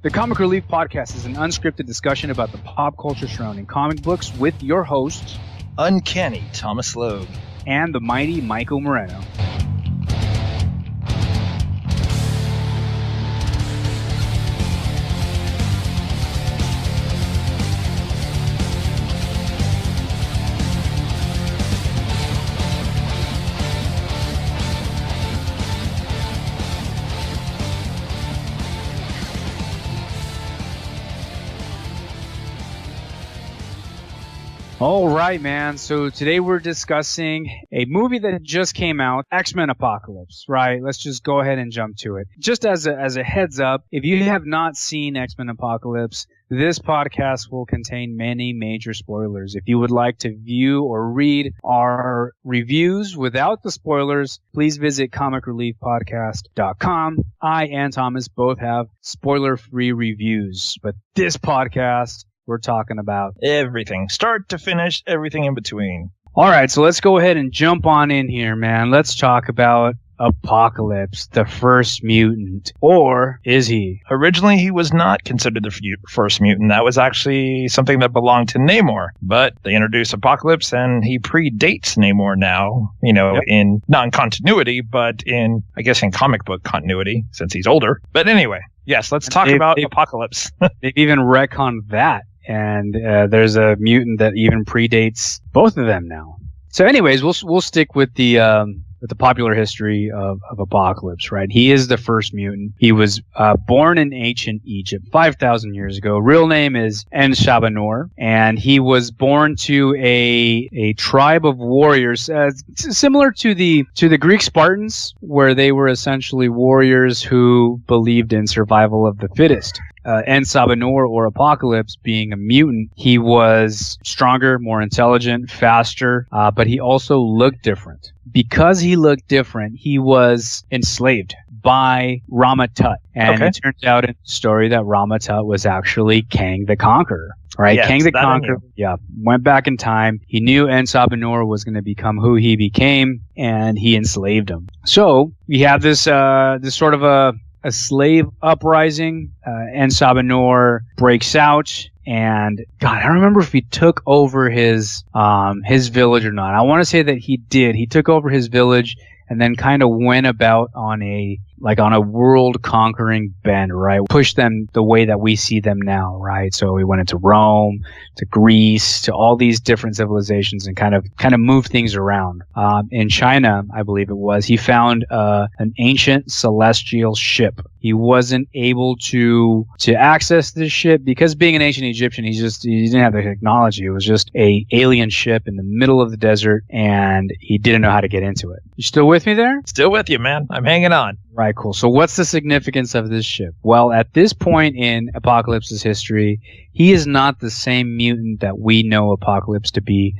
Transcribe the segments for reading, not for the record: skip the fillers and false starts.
The Comic Relief Podcast is an unscripted discussion about the pop culture surrounding comic books with your hosts, Uncanny Tawmis Logue and the mighty Maico Moreno. All right, man. So today we're discussing a movie that just came out, X-Men Apocalypse, right? Let's just go ahead and jump to it. Just as a heads up, if you have not seen X-Men Apocalypse, this podcast will contain many major spoilers. If you would like to view or read our reviews without the spoilers, please visit comicreliefpodcast.com. I and Thomas both have spoiler-free reviews, but this podcast, we're talking about everything, start to finish, everything in between. All right, so let's go ahead and jump on in here, man. Let's talk about Apocalypse, the first mutant. Or is he? Originally, he was not considered the first mutant. That was actually something that belonged to Namor. But they introduced Apocalypse, and he predates Namor now, in non-continuity, but in comic book continuity, since he's older. But anyway, yes, let's talk about Apocalypse. They've even retconned that. And there's a mutant that even predates both of them now. So anyways, we'll stick with the popular history of Apocalypse, right? He is the first mutant. He was born in ancient Egypt 5,000 years ago. Real name is En-Shabanur, and he was born to a tribe of warriors, similar to the Greek Spartans, where they were essentially warriors who believed in survival of the fittest. En-Shabanur, or Apocalypse, being a mutant, he was stronger, more intelligent, faster, but he also looked different. Because he looked different, he was enslaved by Rama-Tut. And It turns out in the story that Rama-Tut was actually Kang the Conqueror. Right? Yes, Kang the Conqueror, went back in time. He knew En-Shabanur was going to become who he became, and he enslaved him. So we have this sort of a slave uprising. En-Shabanur breaks out, and God, I don't remember if he took over his village or not. I want to say that he did. He took over his village and then kind of went about on a world conquering bend, right? Pushed them the way that we see them now, right? So he went into Rome, to Greece, to all these different civilizations, and kind of moved things around. In China, I believe it was, he found an ancient celestial ship. He wasn't able to access this ship because, being an ancient Egyptian, he didn't have the technology. It was just a alien ship in the middle of the desert, and he didn't know how to get into it. You still with me there? Still with you, man. I'm hanging on. Right, cool. So what's the significance of this ship? Well, at this point in Apocalypse's history, he is not the same mutant that we know Apocalypse to be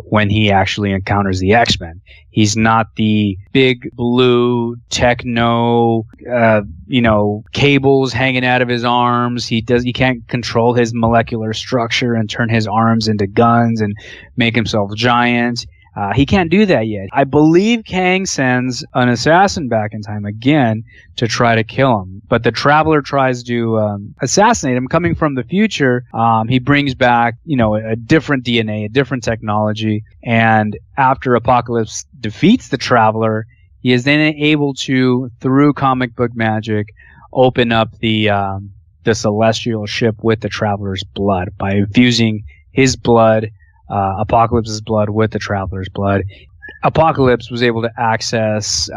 when he actually encounters the X-Men. He's not the big blue techno, cables hanging out of his arms. He can't control his molecular structure and turn his arms into guns and make himself giant. He can't do that yet. I believe Kang sends an assassin back in time again to try to kill him. But the Traveler tries to assassinate him. Coming from the future, he brings back, a different DNA, a different technology. And after Apocalypse defeats the Traveler, he is then able to, through comic book magic, open up the celestial ship with the Traveler's blood by infusing his blood, Apocalypse's blood, with the Traveler's blood. Apocalypse was able to access,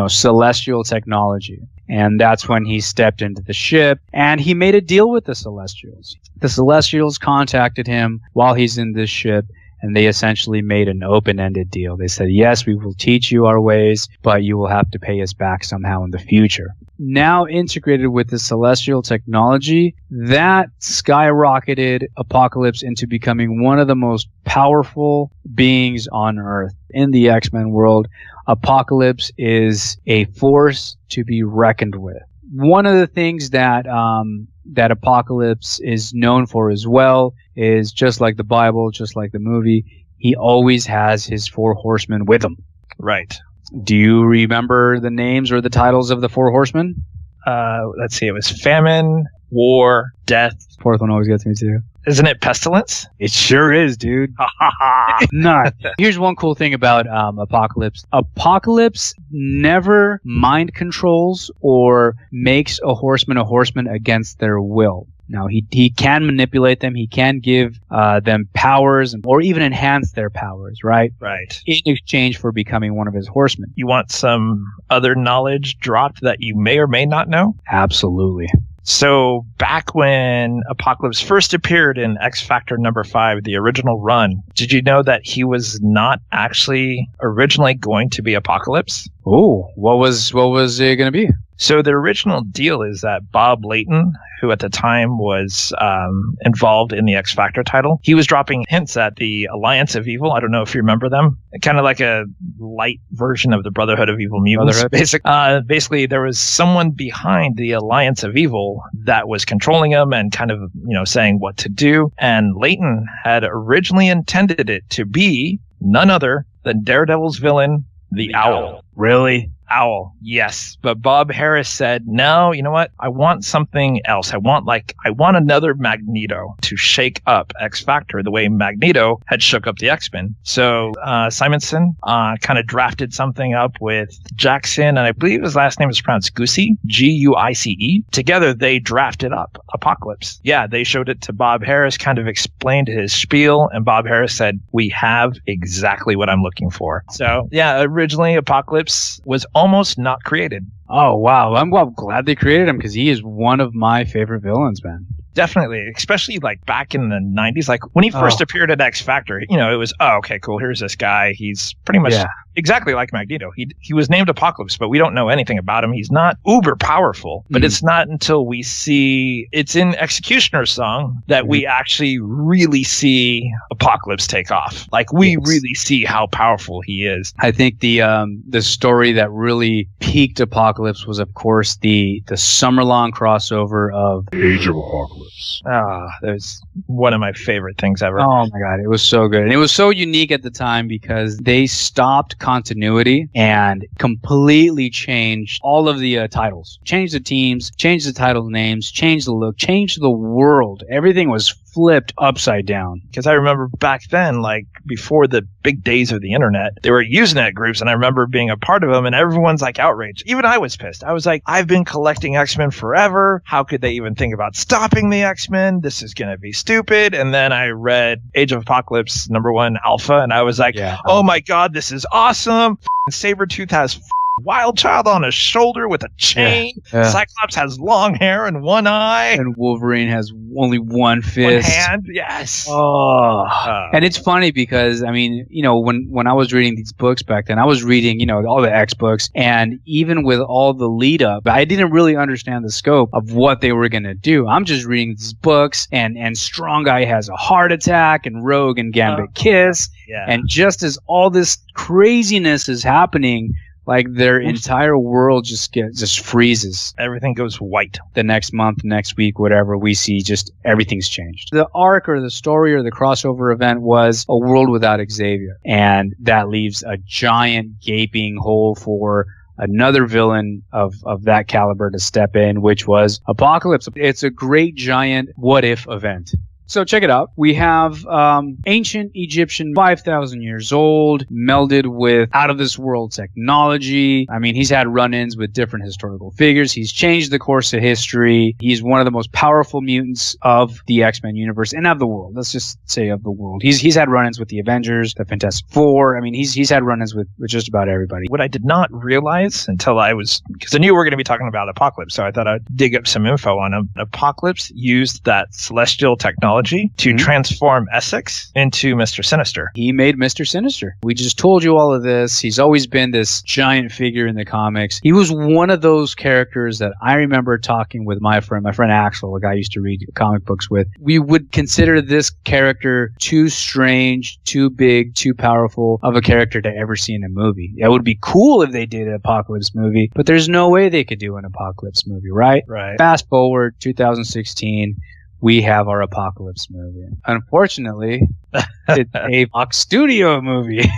celestial technology. And that's when he stepped into the ship, and he made a deal with the Celestials. The Celestials contacted him while he's in this ship, and they essentially made an open-ended deal. They said, yes, we will teach you our ways, but you will have to pay us back somehow in the future. Now integrated with the celestial technology, that skyrocketed Apocalypse into becoming one of the most powerful beings on Earth. In the X-Men world, Apocalypse is a force to be reckoned with. One of the things that Apocalypse is known for as well is, just like the Bible, just like the movie, he always has his 4 horsemen with him. Right. Do you remember the names or the titles of the 4 horsemen? let's see, it was famine, war, death. Fourth one always gets me too. Isn't it pestilence? It sure is, dude. Not. Here's one cool thing about Apocalypse. Apocalypse never mind controls or makes a horseman against their will. Now, he can manipulate them. He can give them powers or even enhance their powers, right? Right. In exchange for becoming one of his horsemen. You want some other knowledge dropped that you may or may not know? Absolutely. So back when Apocalypse first appeared in X Factor number 5, the original run, did you know that he was not actually originally going to be Apocalypse? Oh, what was it going to be? So the original deal is that Bob Layton, who at the time was involved in the X Factor title, he was dropping hints at the Alliance of Evil. I don't know if you remember them. Kind of like a light version of the Brotherhood of Evil Mutants. Basically, there was someone behind the Alliance of Evil that was controlling them and kind of, saying what to do. And Layton had originally intended it to be none other than Daredevil's villain, the Owl. Really? Owl, yes. But Bob Harris said, no, you know what? I want something else. I want another Magneto to shake up X Factor the way Magneto had shook up the X-Men. So Simonson kind of drafted something up with Jackson, and I believe his last name is pronounced Guice, Guice. Together, they drafted up Apocalypse. Yeah, they showed it to Bob Harris, kind of explained his spiel, and Bob Harris said, we have exactly what I'm looking for. So, yeah, originally Apocalypse was almost not created. Oh, wow. I'm glad they created him because he is one of my favorite villains, man. Definitely, especially like back in the 90s, like when he first appeared at X Factor, it was, okay, cool, here's this guy. He's pretty much exactly like Magneto. He was named Apocalypse, but we don't know anything about him. He's not uber powerful, but it's not until we see it's in Executioner's Song that we actually really see Apocalypse take off. Like we really see how powerful he is. I think the story that really peaked Apocalypse was, of course, the summer-long crossover of Age of Apocalypse. That was one of my favorite things ever. Oh my God, it was so good. And it was so unique at the time because they stopped continuity and completely changed all of the titles. Changed the teams, changed the title names, changed the look, changed the world. Everything was flipped upside down. Because I remember back then, like before the big days of the internet, there were Usenet groups, and I remember being a part of them, and everyone's like outraged. Even I was pissed. I was like, I've been collecting X-Men forever. How could they even think about stopping the X-Men? This is going to be stupid. And then I read Age of Apocalypse #1 Alpha, and I was like, oh my God, this is awesome. Sabretooth has Wild Child on his shoulder with a chain. Cyclops has long hair and one eye. And Wolverine has only one fist. One hand, yes. And it's funny because, I mean, when I was reading these books back then, I was reading, all the X books. And even with all the lead up, I didn't really understand the scope of what they were going to do. I'm just reading these books and Strong Guy has a heart attack and Rogue and Gambit kiss. Yeah. And just as all this craziness is happening, like their entire world just freezes. Everything goes white. The next month, next week, whatever, we see just everything's changed. The arc or the story or the crossover event was a world without Xavier. And that leaves a giant gaping hole for another villain of that caliber to step in, which was Apocalypse. It's a great giant what if event. So check it out. We have ancient Egyptian, 5,000 years old, melded with out-of-this-world technology. I mean, he's had run-ins with different historical figures. He's changed the course of history. He's one of the most powerful mutants of the X-Men universe and of the world. Let's just say of the world. He's had run-ins with the Avengers, the Fantastic Four. I mean, he's had run-ins with just about everybody. What I did not realize until because I knew we were going to be talking about Apocalypse, so I thought I'd dig up some info on him. Apocalypse used that celestial technology to transform Essex into Mr. Sinister. He made Mr. Sinister. We just told you all of this. He's always been this giant figure in the comics. He was one of those characters that I remember talking with my friend Axel, a guy I used to read comic books with. We would consider this character too strange, too big, too powerful of a character to ever see in a movie. It would be cool if they did an Apocalypse movie, but there's no way they could do an Apocalypse movie, right? Right. Fast forward 2016. we have our Apocalypse movie. Unfortunately, it's a Fox Studio movie.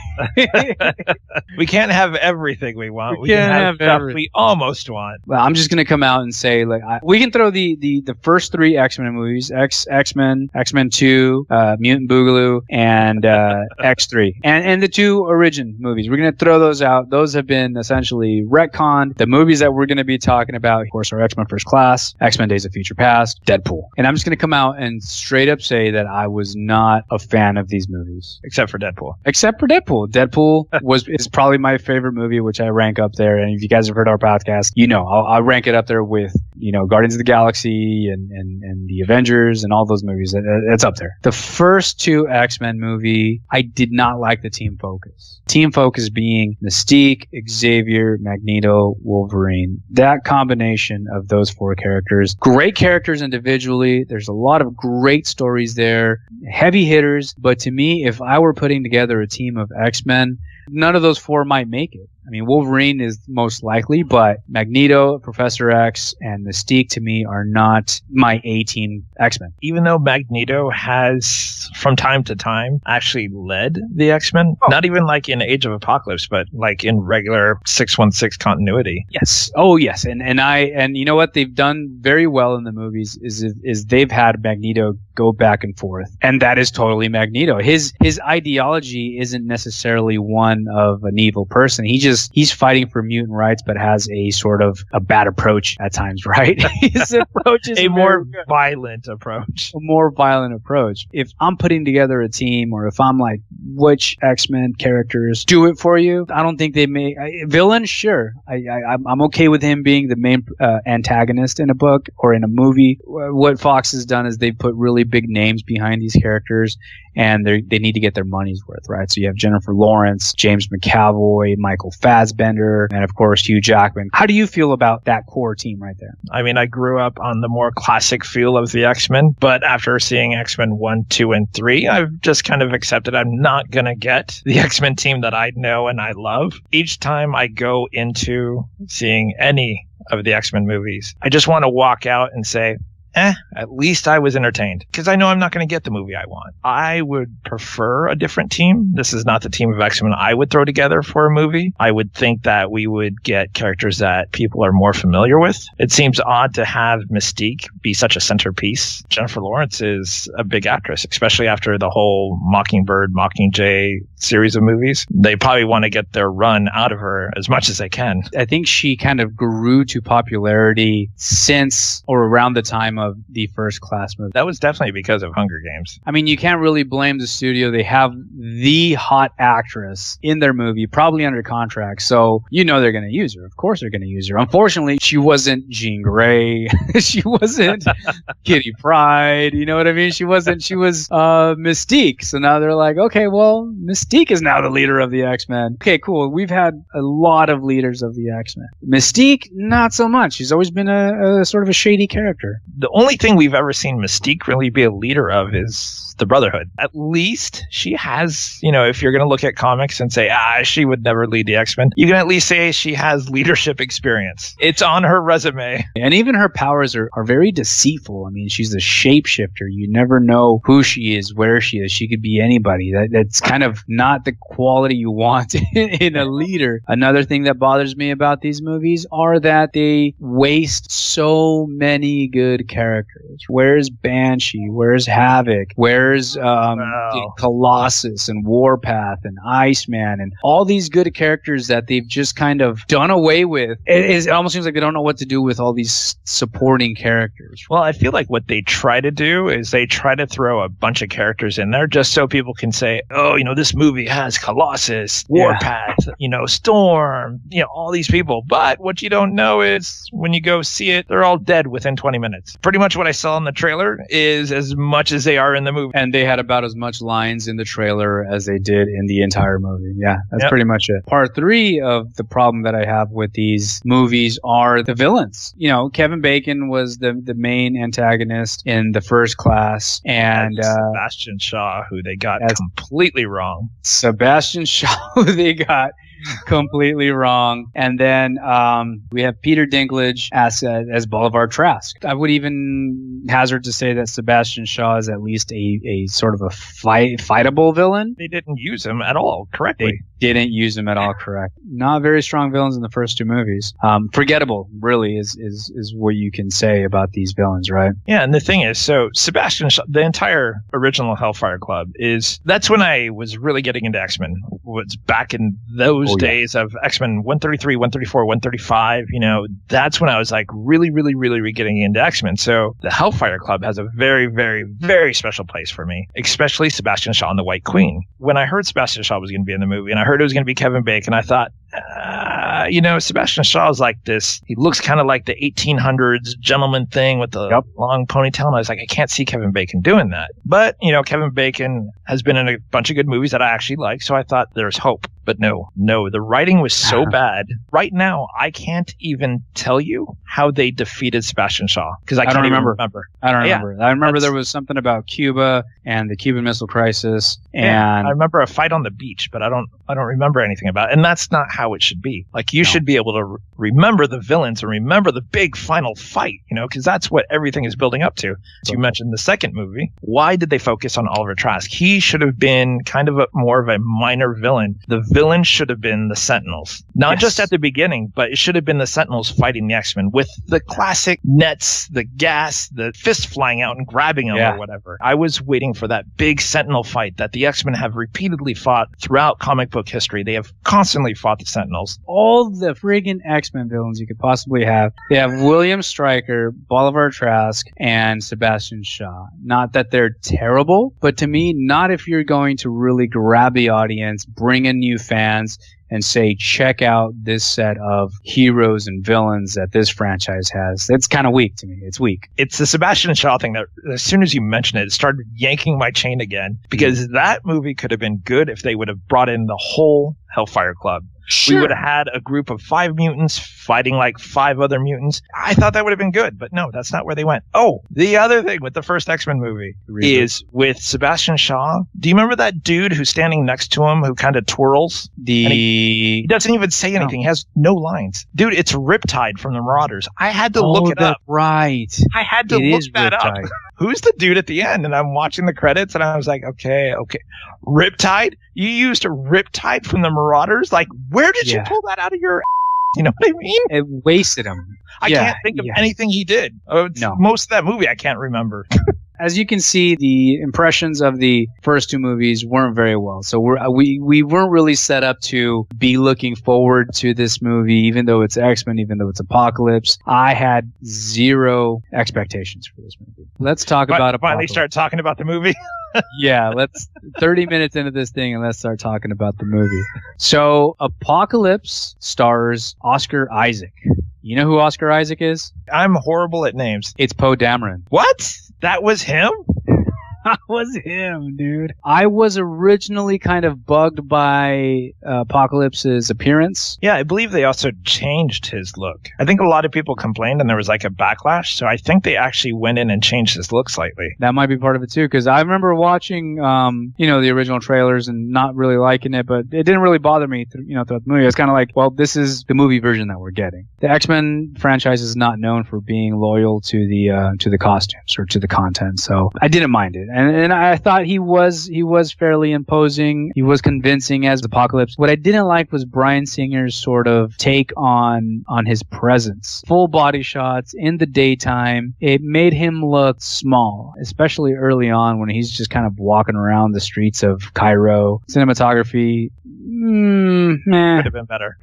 We can't have everything we want. We can't have stuff everything we almost want. Well, I'm just gonna come out and say, like, we can throw the first 3 X-Men movies: X-Men, X-Men 2, Mutant Boogaloo, and X3, and the 2 origin movies. We're gonna throw those out. Those have been essentially retconned. The movies that we're gonna be talking about, of course, are X-Men First Class, X-Men Days of Future Past, Deadpool. And I'm just gonna come out and straight up say that I was not a fan of these movies, except for Deadpool. Deadpool is probably my favorite movie, which I rank up there. And if you guys have heard our podcast, I'll rank it up there with Guardians of the Galaxy and the Avengers and all those movies. It's up there. The first 2 X-Men movie, I did not like the team focus. Team focus being Mystique, Xavier, Magneto, Wolverine. That combination of those 4 characters, great characters individually. There's a lot of great stories there, heavy hitters. But to me, if I were putting together a team of X-Men, none of those 4 might make it. I mean, Wolverine is most likely, but Magneto, Professor X, and Mystique to me are not my A-team X-Men. Even though Magneto has, from time to time, actually led the X-Men, not even like in Age of Apocalypse, but like in regular 616 continuity. Yes. Oh, yes. And you know what they've done very well in the movies is they've had Magneto go back and forth, and that is totally Magneto. His ideology isn't necessarily one of an evil person. He's fighting for mutant rights, but has a sort of a bad approach at times, right? His approach is a more violent approach. A more violent approach. If I'm putting together a team, or if I'm like, which X-Men characters do it for you? I don't think they may. Villain, sure. I'm okay with him being the main antagonist in a book or in a movie. What Fox has done is they've put really big names behind these characters, and they need to get their money's worth, right? So you have Jennifer Lawrence, James McAvoy, Michael Fassbender, and of course Hugh Jackman. How do you feel about that core team right there? I mean, I grew up on the more classic feel of the X-Men, but after seeing X-Men 1, 2, and 3, I've just kind of accepted I'm not going to get the X-Men team that I know and I love. Each time I go into seeing any of the X-Men movies, I just want to walk out and say, at least I was entertained, because I know I'm not going to get the movie I want. I would prefer a different team. This is not the team of X-Men I would throw together for a movie. I would think that we would get characters that people are more familiar with. It seems odd to have Mystique be such a centerpiece. Jennifer Lawrence is a big actress, especially after the whole Mockingbird, Mockingjay series of movies. They probably want to get their run out of her as much as they can. I think she kind of grew to popularity since or around the time of the First Class movie. That was definitely because of Hunger Games. I mean, you can't really blame the studio. They have the hot actress in their movie, probably under contract, so they're going to use her. Of course they're going to use her. Unfortunately, she wasn't Jean Grey. She wasn't Kitty Pryde. You know what I mean? She was Mystique. So now they're like, okay, well, Mystique is now the leader of the X-Men. Okay, cool. We've had a lot of leaders of the X-Men. Mystique, not so much. She's always been a sort of a shady character. The only thing we've ever seen Mystique really be a leader of is the Brotherhood. At least she has, if you're going to look at comics and say, she would never lead the X-Men, you can at least say she has leadership experience. It's on her resume. And even her powers are very deceitful. I mean, she's a shapeshifter. You never know who she is, where she is. She could be anybody. That's kind of not the quality you want in a leader. Another thing that bothers me about these movies are that they waste so many good characters. Where's Banshee? Where's Havoc? Where's Colossus and Warpath and Iceman and all these good characters that they've just kind of done away with? It almost seems like they don't know what to do with all these supporting characters. Well, I feel like what they try to do is they try to throw a bunch of characters in there just so people can say, this movie has Colossus, Warpath, Storm, all these people. But what you don't know is when you go see it, they're all dead within 20 minutes. Pretty much what I saw in the trailer is as much as they are in the movie. And they had about as much lines in the trailer as they did in the entire movie. Yeah, that's pretty much it. Part 3 of the problem that I have with these movies are the villains. Kevin Bacon was the main antagonist in the First Class. And Sebastian Shaw, who they got completely wrong. Sebastian Shaw, who they got completely wrong. And then we have Peter Dinklage as Bolivar Trask. I would even hazard to say that Sebastian Shaw is at least a sort of a fightable villain. They didn't use him at all correctly. They didn't use him at all correct. Not very strong villains in the first two movies. Forgettable, really, is what you can say about these villains, right? Yeah, and the thing is, so Sebastian Shaw, the entire original Hellfire Club that's when I was really getting into X-Men. Was back in those days of X-Men 133, 134, 135, that's when I was like really, really, really, really getting into X-Men. So the Hellfire Club has a very, very, very special place for me, especially Sebastian Shaw and the White Queen. When I heard Sebastian Shaw was going to be in the movie, and I heard it was going to be Kevin Bacon, I thought, Sebastian Shaw is like this. He looks kind of like the 1800s gentleman thing with the long ponytail. And I was like, I can't see Kevin Bacon doing that. But, Kevin Bacon has been in a bunch of good movies that I actually like. So I thought there's hope. But no, the writing was so bad. Right now, I can't even tell you how they defeated Sebastian Shaw because I can't remember. I don't remember. I remember there was something about Cuba and the Cuban Missile Crisis, and I remember a fight on the beach, but I don't remember anything about it. And that's not how it should be. Like you should be able to remember the villains and remember the big final fight, because that's what everything is building up to. So you mentioned the second movie. Why did they focus on Oliver Trask? He should have been kind of more of a minor villain. The villain should have been the Sentinels. Not just at the beginning, but it should have been the Sentinels fighting the X-Men with the classic nets, the gas, the fist flying out and grabbing them or whatever. I was waiting for that big Sentinel fight that the X-Men have repeatedly fought throughout comic book history. They have constantly fought the Sentinels. All the friggin' X-Men villains you could possibly have. They have William Stryker, Bolivar Trask, and Sebastian Shaw. Not that they're terrible, but to me, not if you're going to really grab the audience, bring in new fans, and say, check out this set of heroes and villains that this franchise has. It's kind of weak to me. It's weak. It's the Sebastian Shaw thing that as soon as you mention it, it started yanking my chain again because that movie could have been good if they would have brought in the whole Hellfire Club. Sure. We would have had a group of 5 mutants fighting like 5 other mutants. I thought that would have been good, but no, that's not where they went. Oh, the other thing with the first X-Men movie is with Sebastian Shaw. Do you remember that dude who's standing next to him who kind of twirls? He doesn't even say anything. He has no lines. Dude, it's Riptide from the Marauders. I had to look it up. Right. I had to look that up. Who's the dude at the end? And I'm watching the credits and I was like, okay. Riptide? You used a Riptide from the Marauders? Like, where did you pull that out of your You know what I mean? It wasted him. I can't think of anything he did. Most of that movie I can't remember. As you can see, the impressions of the first two movies weren't very well. So we weren't really set up to be looking forward to this movie, even though it's X-Men, even though it's Apocalypse. I had zero expectations for this movie. Let's talk about Apocalypse. Finally start talking about the movie? Yeah, let's 30 minutes into this thing and let's start talking about the movie. So Apocalypse stars Oscar Isaac. You know who Oscar Isaac is? I'm horrible at names. It's Poe Dameron. What? That was him? That was him, dude. I was originally kind of bugged by Apocalypse's appearance. Yeah, I believe they also changed his look. I think a lot of people complained and there was like a backlash, so I think they actually went in and changed his look slightly. That might be part of it too, because I remember watching, the original trailers and not really liking it, but it didn't really bother me, throughout the movie. It's kind of like, well, this is the movie version that we're getting. The X-Men franchise is not known for being loyal to the costumes or to the content, so I didn't mind it. And I thought he was fairly imposing. He was convincing as Apocalypse. What I didn't like was Bryan Singer's sort of take on his presence. Full body shots in the daytime. It made him look small, especially early on when he's just kind of walking around the streets of Cairo. Cinematography, could have been better.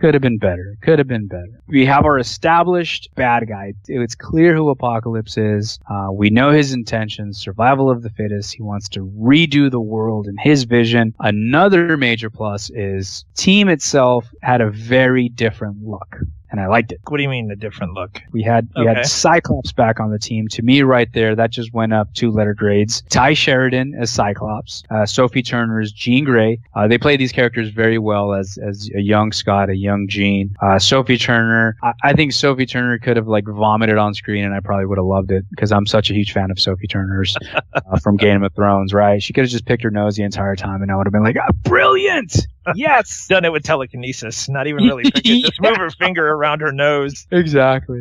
Could have been better. We have our established bad guy. It's clear who Apocalypse is. We know his intentions. Survival of the fittest. He wants to redo the world in his vision. Another major plus is team itself had a very different look. And I liked it. What do you mean, a different look? We had Cyclops back on the team. To me, right there, that just went up 2 letter grades. Ty Sheridan as Cyclops. Sophie Turner as Jean Grey. They play these characters very well as a young Scott, a young Jean. Sophie Turner. I think Sophie Turner could have vomited on screen, and I probably would have loved it because I'm such a huge fan of Sophie Turner's from Game of Thrones. Right? She could have just picked her nose the entire time, and I would have been like, brilliant. Yes. Done it with telekinesis. Not even really thinking. Just move her finger around her nose. Exactly.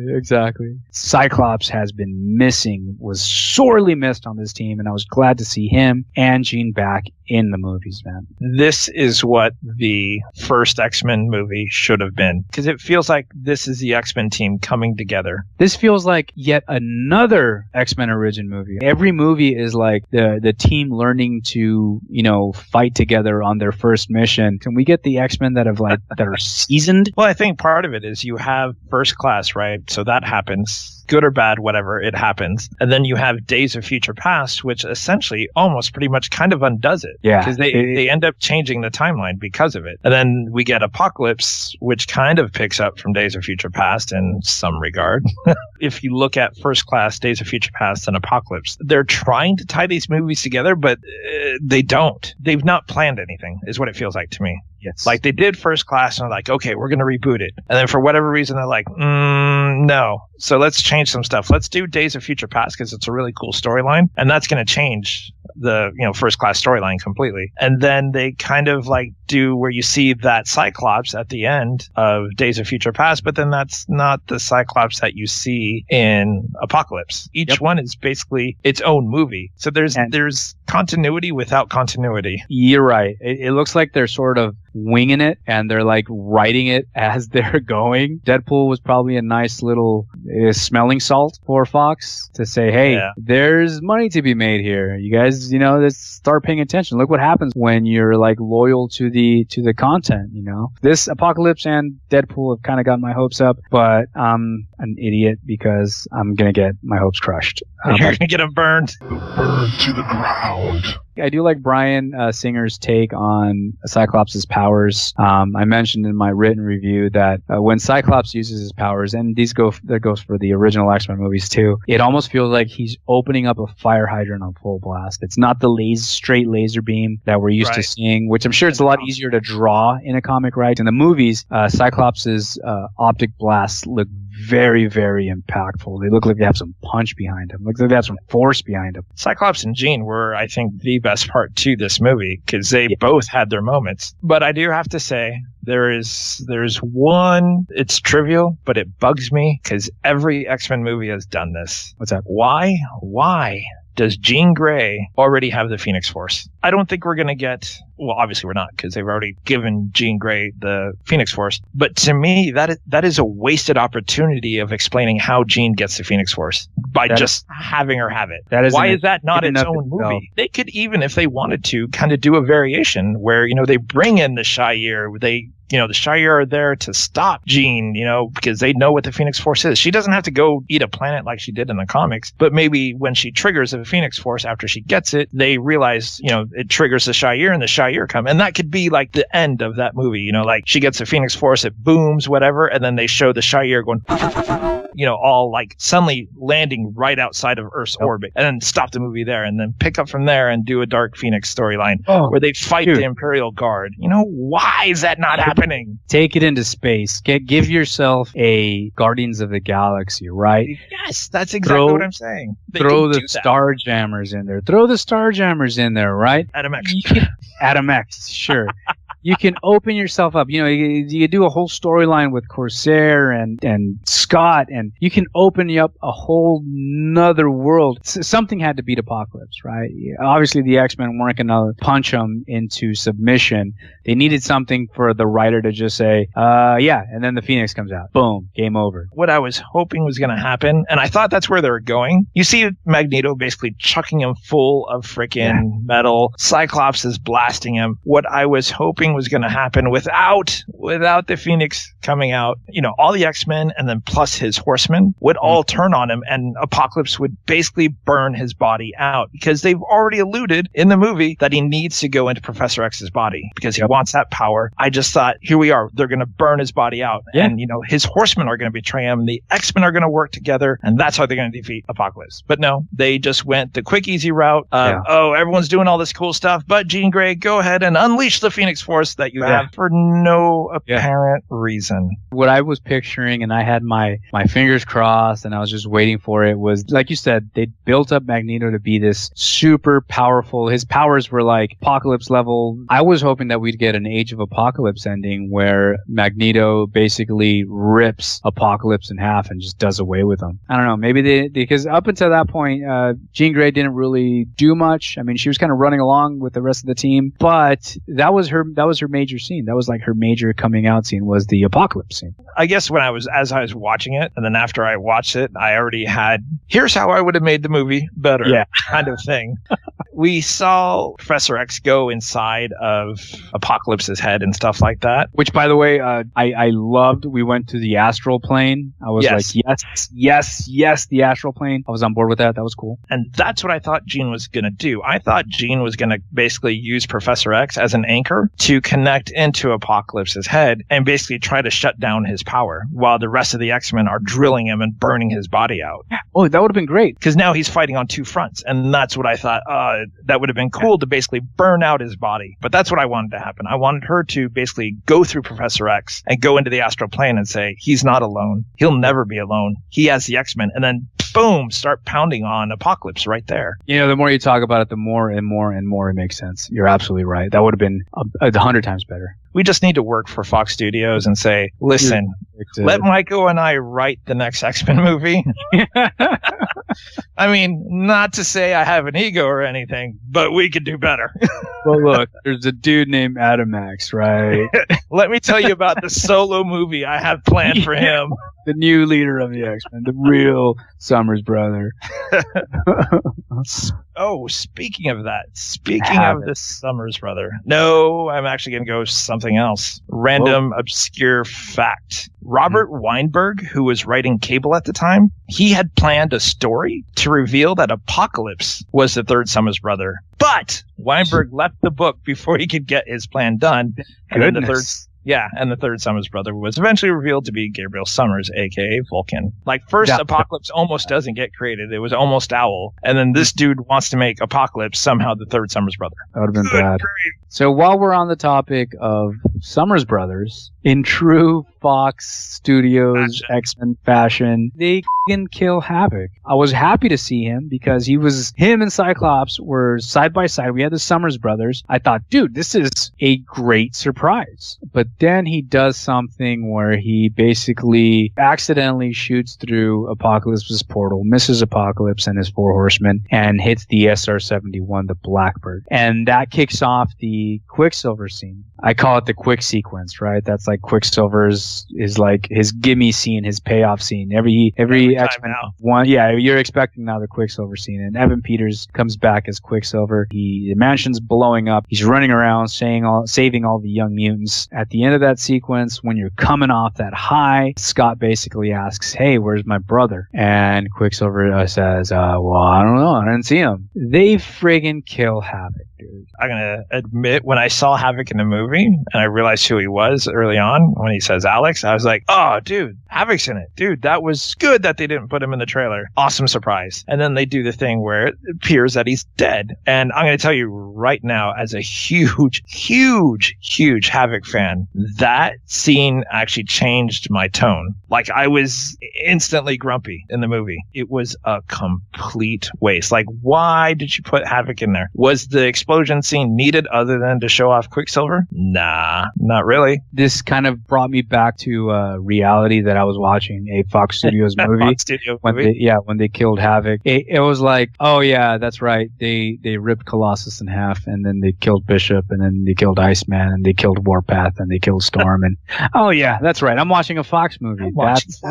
Cyclops has been missing, was sorely missed on this team, and I was glad to see him and Jean back in the movies, man. This is what the first X-Men movie should have been, because it feels like this is the X-Men team coming together. This feels like yet another X-Men origin movie. Every movie is like the team learning to, fight together on their first mission. Can we get the X-Men that are seasoned? Well, I think part of it is you have First Class, right? So that happens. Good or bad, whatever, it happens. And then you have Days of Future Past, which essentially almost pretty much kind of undoes it. Yeah. Because they end up changing the timeline because of it. And then we get Apocalypse, which kind of picks up from Days of Future Past in some regard. If you look at First Class, Days of Future Past, and Apocalypse, they're trying to tie these movies together, but they don't. They've not planned anything, is what it feels like to me. Yes. Like they did First Class and they're like, okay, we're going to reboot it. And then for whatever reason, they're like, no. So let's change some stuff. Let's do Days of Future Past because it's a really cool storyline. And that's going to change the First Class storyline completely. And then they kind of like do where you see that Cyclops at the end of Days of Future Past, but then that's not the Cyclops that you see in Apocalypse. Each one is basically its own movie. So there's continuity without continuity. You're right. It looks like they're sort of winging it and they're like writing it as they're going. Deadpool was probably a nice little smelling salt for Fox to say, hey, there's money to be made here. You guys, let's start paying attention. Look what happens when you're like loyal to the content, This Apocalypse and Deadpool have kind of got my hopes up, but I'm an idiot because I'm going to get my hopes crushed. You're going to get them burned. Burned to the ground. I do like Bryan Singer's take on Cyclops' powers. I mentioned in my written review that when Cyclops uses his powers, and that goes for the original X-Men movies too, it almost feels like he's opening up a fire hydrant on full blast. It's not the straight laser beam that we're used to seeing, which I'm sure it's a lot easier to draw in a comic, right? In the movies, Cyclops' optic blasts look very, very impactful. They look like they have some punch behind them. Look like they have some force behind them. Cyclops and Jean were, I think, the best part to this movie because they both had their moments. But I do have to say, there's one, it's trivial, but it bugs me because every X-Men movie has done this. What's that? Why does Jean Grey already have the Phoenix Force? I don't think we're going to get... Well, obviously we're not because they've already given Jean Grey the Phoenix Force. But to me, that is a wasted opportunity of explaining how Jean gets the Phoenix Force by just having her have it. Why is that not its own movie? They could even, if they wanted to, kind of do a variation where, they bring in the Shire. The Shire are there to stop Jean, because they know what the Phoenix Force is. She doesn't have to go eat a planet like she did in the comics, but maybe when she triggers the Phoenix Force after she gets it, they realize, it triggers the Shire and the Shire come. And that could be like the end of that movie, like she gets the Phoenix Force, it booms, whatever, and then they show the Shire going, all like suddenly landing right outside of Earth's orbit, and then stop the movie there and then pick up from there and do a Dark Phoenix storyline where they fight the Imperial Guard. Why is that not happening? Take it into space. Give yourself a Guardians of the Galaxy, right? Yes, that's exactly what I'm saying. Throw the Starjammers in there. Throw the Starjammers in there, right? Adam X. Adam X, sure. You can open yourself up. You do a whole storyline with Corsair and Scott, and you can open you up a whole nother world. Something had to beat Apocalypse, right? Obviously, the X-Men weren't going to punch them into submission. They needed something for the writer to just say, and then the Phoenix comes out. Boom, game over. What I was hoping was going to happen, and I thought that's where they were going. You see Magneto basically chucking him full of freaking metal. Cyclops is blasting him. What I was hoping was going to happen without the Phoenix coming out, all the X-Men and then plus his horsemen would all turn on him, and Apocalypse would basically burn his body out because they've already alluded in the movie that he needs to go into Professor X's body because he wants that power. I just thought, here we are, they're going to burn his body out, and his horsemen are going to betray him, the X-Men are going to work together, and that's how they're going to defeat Apocalypse. But no, they just went the quick, easy route. Everyone's doing all this cool stuff, but Jean Grey, go ahead and unleash the Phoenix Force force that you have for no apparent reason. What I was picturing, and I had my fingers crossed, and I was just waiting for it, was, like you said, they built up Magneto to be this super powerful. His powers were like Apocalypse level. I was hoping that we'd get an Age of Apocalypse ending where Magneto basically rips Apocalypse in half and just does away with him. I don't know. Maybe because up until that point, Jean Grey didn't really do much. I mean, she was kind of running along with the rest of the team, but that was her major scene. That was like her major coming out scene, was the Apocalypse scene. I guess as I was watching it, and then after I watched it, I already had, here's how I would have made the movie better, kind of thing. We saw Professor X go inside of Apocalypse's head and stuff like that. Which, by the way, I loved. We went to the astral plane. I was like, yes, the astral plane. I was on board with that. That was cool. And that's what I thought Jean was going to do. I thought Jean was going to basically use Professor X as an anchor to connect into Apocalypse's head and basically try to shut down his power while the rest of the X-Men are drilling him and burning his body out. Oh, that would have been great. Because now he's fighting on two fronts. And that's what I thought, that would have been cool to basically burn out his body. But that's what I wanted to happen. I wanted her to basically go through Professor X and go into the astral plane and say, he's not alone. He'll never be alone. He has the X-Men. And then, boom, start pounding on Apocalypse right there. You know, the more you talk about it, the more and more and more it makes sense. You're absolutely right. That would have been 100 times better. We just need to work for Fox Studios and say, listen, let Maico and I write the next X-Men movie. I mean, not to say I have an ego or anything, but we could do better. Well, look, there's a dude named Adamax, right? Let me tell you about the solo movie I have planned for him. The new leader of the X-Men, the real Summers brother. Oh, speaking of that, of the Summers brother. No, I'm actually going to go something else. Random, obscure fact. Robert Weinberg, who was writing Cable at the time, he had planned a story to reveal that Apocalypse was the third Summers brother. But Weinberg left the book before he could get his plan done. And then the third Summers brother was eventually revealed to be Gabriel Summers, a.k.a. Vulcan. Like, first Apocalypse almost doesn't get created. It was almost Owl. And then this dude wants to make Apocalypse somehow the third Summers brother. That would have been bad. So while we're on the topic of Summers brothers, in true Fox Studios X-Men fashion, they can kill Havoc. I was happy to see him because him and Cyclops were side by side. We had the Summers brothers. I thought, dude, this is a great surprise. But then he does something where he basically accidentally shoots through Apocalypse's portal, misses Apocalypse and his four horsemen, and hits the SR-71, the Blackbird. And that kicks off the Quicksilver scene. I call it the quick sequence, right? That's like Quicksilver's is like his gimme scene, his payoff scene. Every X-Men one, you're expecting now the Quicksilver scene. And Evan Peters comes back as Quicksilver. The mansion's blowing up. He's running around saving all the young mutants. At the end of that sequence, when you're coming off that high, Scott basically asks, "Hey, where's my brother?" And Quicksilver says, "Well, I don't know. I didn't see him." They friggin' kill Havoc, dude. I'm gonna admit, when I saw Havoc in the movie and I realized who he was early on, when he says Alex, I was like, "Oh, dude, Havoc's in it, dude." That was good that they didn't put him in the trailer. Awesome surprise. And then they do the thing where it appears that he's dead. And I'm gonna tell you right now, as a huge Havoc fan, that scene actually changed my tone. Like, I was instantly grumpy in the movie. It was a complete waste. Like, why did you put Havoc in there? Was the explosion scene needed other than to show off Quicksilver? Nah, not really. This kind of brought me back to reality that I was watching a Fox Studios movie. When they killed Havoc. It was like, oh yeah, that's right. They ripped Colossus in half, and then they killed Bishop, and then they killed Iceman, and they killed Warpath, and they killed Storm, and oh yeah, that's right. I'm watching a Fox movie. That's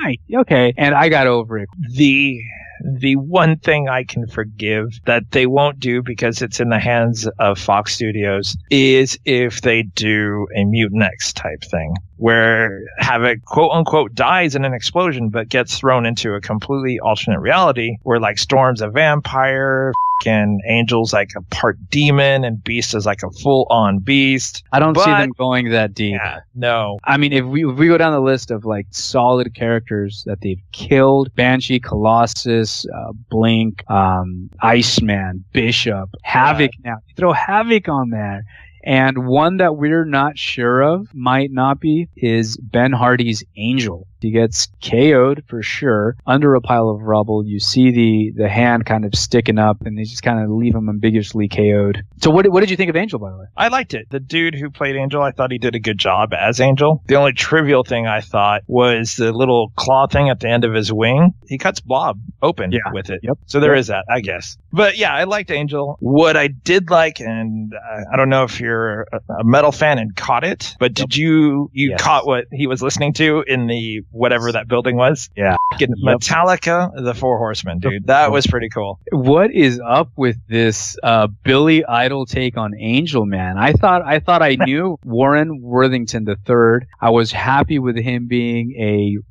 right. Okay. And I got over it. The one thing I can forgive that they won't do because it's in the hands of Fox Studios is if they do a Mutant X type thing where Havoc quote unquote dies in an explosion but gets thrown into a completely alternate reality where like Storm's a vampire, and Angel's like a part demon, and Beast is like a full-on beast. I don't see them going that deep. Yeah, no. I mean, if we go down the list of like solid characters that they've killed, Banshee, Colossus, Blink, Iceman, Bishop, Havoc. Now you throw Havoc on there. And one that we're not sure of, might not be, is Ben Hardy's Angel. He gets KO'd for sure under a pile of rubble. You see the hand kind of sticking up, and they just kind of leave him ambiguously KO'd. So what did you think of Angel, by the way? I liked it. The dude who played Angel, I thought he did a good job as Angel. The only trivial thing I thought was the little claw thing at the end of his wing. He cuts Blob open with it. Yep. So there is that, I guess. But yeah, I liked Angel. What I did like, and I don't know if you're a metal fan and caught it, but did you caught what he was listening to in the whatever that building was? Yeah. Metallica, the Four Horsemen, dude. That was pretty cool. What is up with this Billy Idol take on Angel, man? I thought I knew Warren Worthington III. I was happy with him being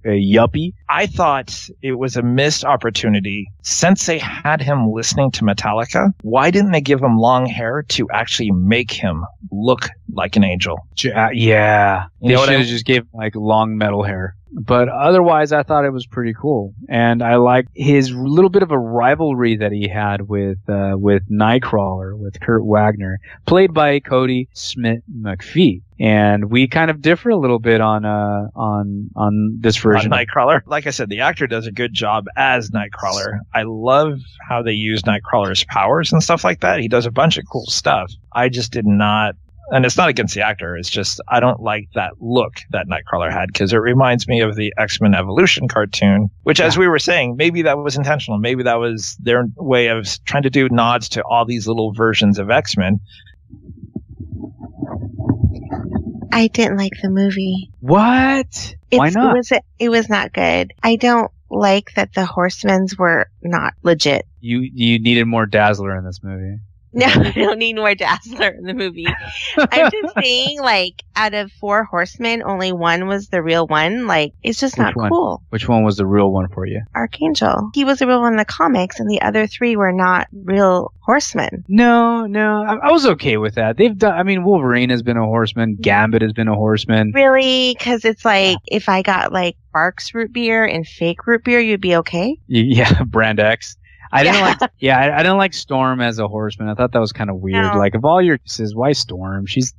a yuppie. I thought it was a missed opportunity. Since they had him listening to Metallica, why didn't they give him long hair to actually make him look like an angel? Yeah. They should have just gave him like long metal hair. But otherwise, I thought it was pretty cool. And I liked his little bit of a rivalry that he had with Nightcrawler, with Kurt Wagner, played by Cody Smith McPhee. And we kind of differ a little bit on this version. On Nightcrawler. Like I said, the actor does a good job as Nightcrawler. I love how they use Nightcrawler's powers and stuff like that. He does a bunch of cool stuff. I just did not... And it's not against the actor. It's just I don't like that look that Nightcrawler had because it reminds me of the X-Men Evolution cartoon, which, as we were saying, maybe that was intentional. Maybe that was their way of trying to do nods to all these little versions of X-Men. I didn't like the movie. What? Why not? It was not good. I don't like that the Horsemen's were not legit. You needed more Dazzler in this movie. No, I don't need more Dazzler in the movie. I'm just saying, like, out of 4 horsemen, only one was the real one. Like, it's just not cool. Which one was the real one for you? Archangel. He was the real one in the comics, and the other 3 were not real horsemen. No. I was okay with that. They've done, I mean, Wolverine has been a horseman. Gambit has been a horseman. Really? Because it's like, if I got, like, Barks root beer and fake root beer, you'd be okay? Yeah, Brand X. I didn't like Storm as a horseman. I thought that was kind of weird. No. Like, of all your says, why Storm? She's